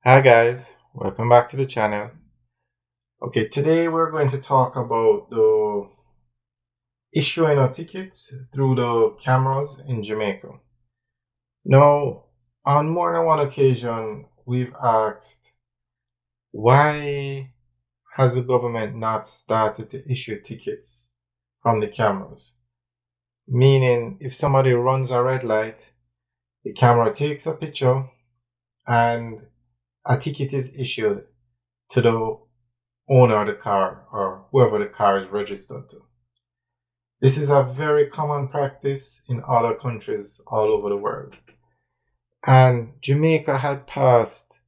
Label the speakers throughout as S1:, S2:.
S1: Hi guys, welcome back to the channel. Okay, today we're going to talk about the issuing of tickets through the cameras in Jamaica. Now, on more than one occasion, we've asked why has the government not started to issue tickets from the cameras? Meaning, if somebody runs a red light, the camera takes a picture and a ticket is issued to the owner of the car or whoever the car is registered to. This is a very common practice in other countries all over the world. And Jamaica had passed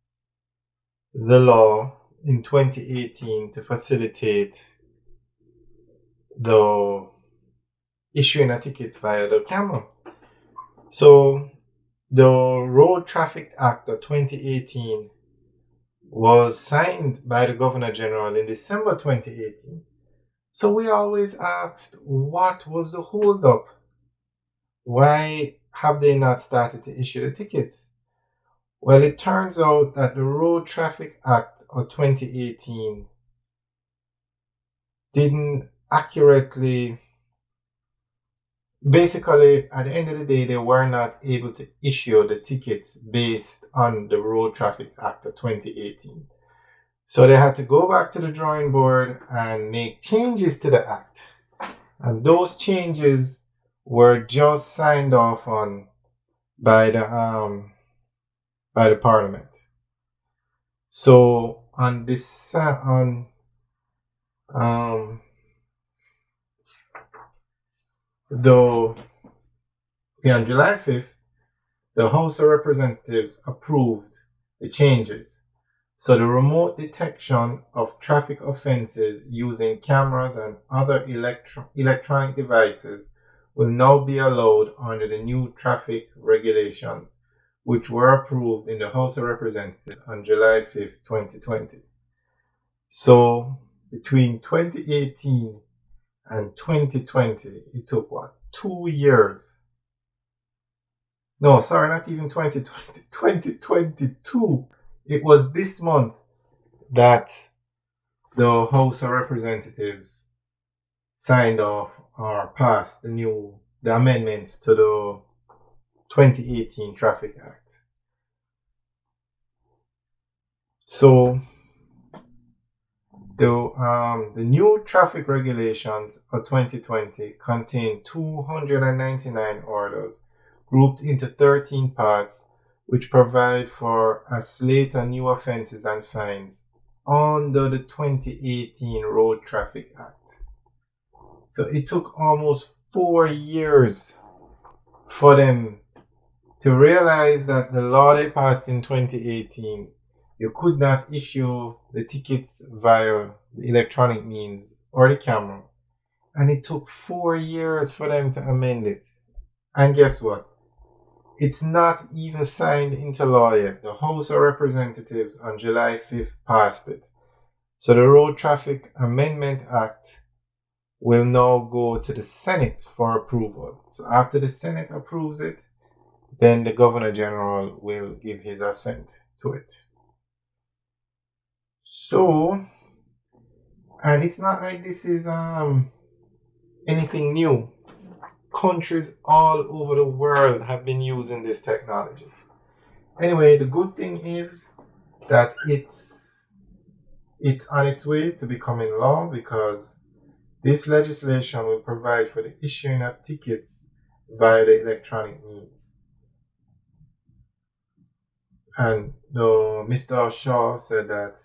S1: the law in 2018 to facilitate the issuing of tickets via the camera. So the Road Traffic Act of 2018 was signed by the Governor General in December 2018. So we always asked, what was the holdup? Why have they not started to issue the tickets? Well, it turns out that the Road Traffic Act of 2018 didn't accurately, basically, at the end of the day, they were not able to issue the tickets based on the Road Traffic Act of 2018. So they had to go back to the drawing board and make changes to the act. And those changes were just signed off on by the parliament. So on this um the on July 5th, the House of Representatives approved the changes. So the remote detection of traffic offenses using cameras and other electronic devices will now be allowed under the new traffic regulations, which were approved in the House of Representatives on July 5th, 2020. So between 2018 and 2020, it took what? 2 years. No, sorry, not even 2020, 2022. It was this month that the House of Representatives signed off or passed the amendments to the 2018 Traffic Act. So the new traffic regulations of 2020 contain 299 orders grouped into 13 parts, which provide for a slate of new offenses and fines under the 2018 Road Traffic Act. So it took almost 4 years for them to realize that the law they passed in 2018, you could not issue the tickets via the electronic means or the camera. And it took 4 years for them to amend it. And guess what? It's not even signed into law yet. The House of Representatives on July 5th passed it. So the Road Traffic Amendment Act will now go to the Senate for approval. So after the Senate approves it, then the Governor General will give his assent to it. So, and it's not like this is anything new. Countries all over the world have been using this technology. Anyway, the good thing is that it's on its way to becoming law because this legislation will provide for the issuing of tickets via the electronic means. And Mr. Shaw said that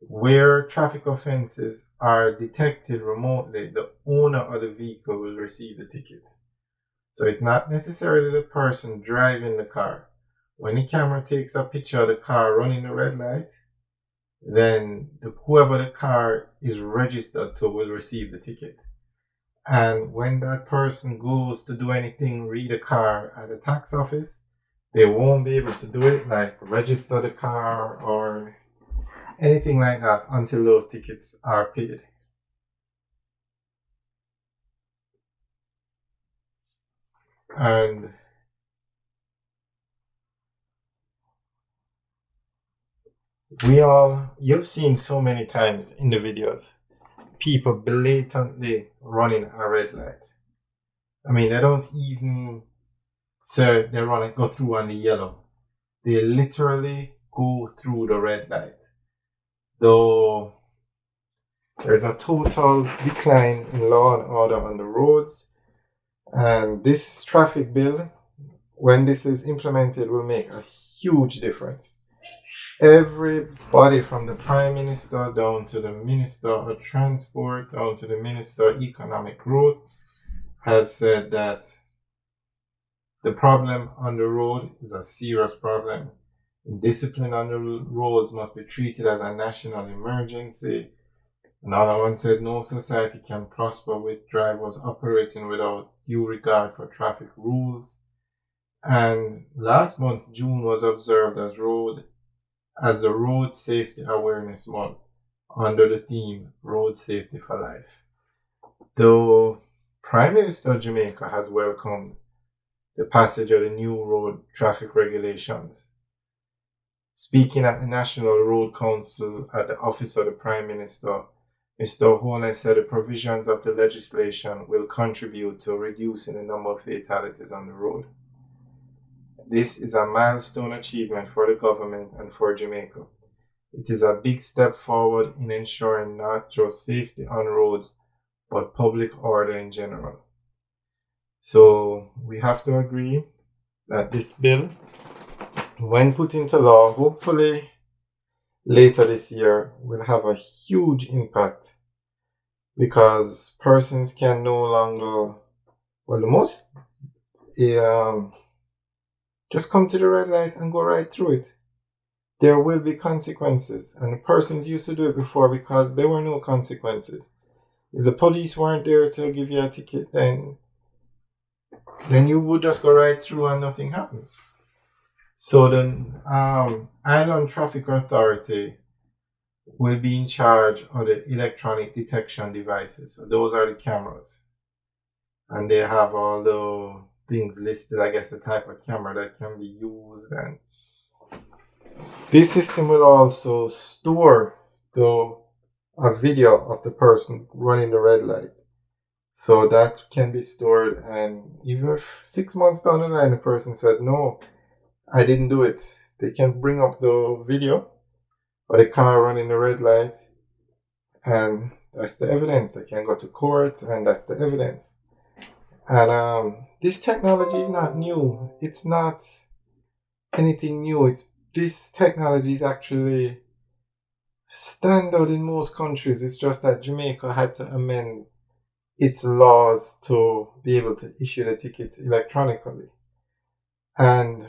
S1: where traffic offenses are detected remotely, the owner of the vehicle will receive the ticket. So it's not necessarily the person driving the car. When the camera takes a picture of the car running the red light, then whoever the car is registered to will receive the ticket. And when that person goes to do anything, read a car at the tax office, they won't be able to do it, like register the car or anything like that until those tickets are paid. And You've seen so many times in the videos, people blatantly running a red light. I mean, they don't even say they go through on the yellow. They literally go through the red light. Though there's a total decline in law and order on the roads, and this traffic bill, when this is implemented, will make a huge difference. Everybody from the Prime Minister down to the Minister of Transport, down to the Minister of Economic Growth, has said that the problem on the road is a serious problem. Discipline on the roads must be treated as a national emergency. Another one said no society can prosper with drivers operating without due regard for traffic rules. And last month, June was observed as the Road Safety Awareness Month under the theme Road Safety for Life. The Prime Minister of Jamaica has welcomed the passage of the new road traffic regulations. Speaking at the National Road Council at the office of the Prime Minister, Mr. Holness said the provisions of the legislation will contribute to reducing the number of fatalities on the road. This is a milestone achievement for the government and for Jamaica. It is a big step forward in ensuring not just safety on roads, but public order in general. So we have to agree that this bill, when put into law, hopefully later this year, will have a huge impact, because persons can no longer, just come to the red light and go right through it. There will be consequences, and persons used to do it before because there were no consequences. If the police weren't there to give you a ticket, then you would just go right through and nothing happens. So the Island Traffic Authority will be in charge of the electronic detection devices. So those are the cameras. And they have all the things listed, I guess the type of camera that can be used. And this system will also store a video of the person running the red light. So that can be stored, and even if 6 months down the line the person said, no, I didn't do it, they can bring up the video of the car running the red light, and that's the evidence. They can go to court, and that's the evidence. And this technology is not new. It's not anything new. This technology is actually standard in most countries. It's just that Jamaica had to amend its laws to be able to issue the tickets electronically. And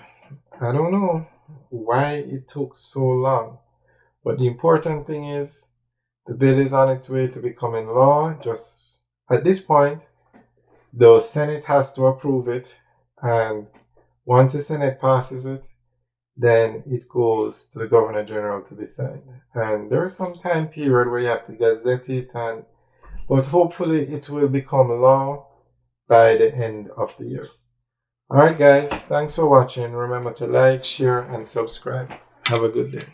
S1: I don't know why it took so long, but the important thing is the bill is on its way to becoming law. Just at this point, the Senate has to approve it, and once the Senate passes it, then it goes to the Governor General to be signed. And there's some time period where you have to gazette it, but hopefully it will become law by the end of the year. Alright guys, thanks for watching. Remember to like, share, and subscribe. Have a good day.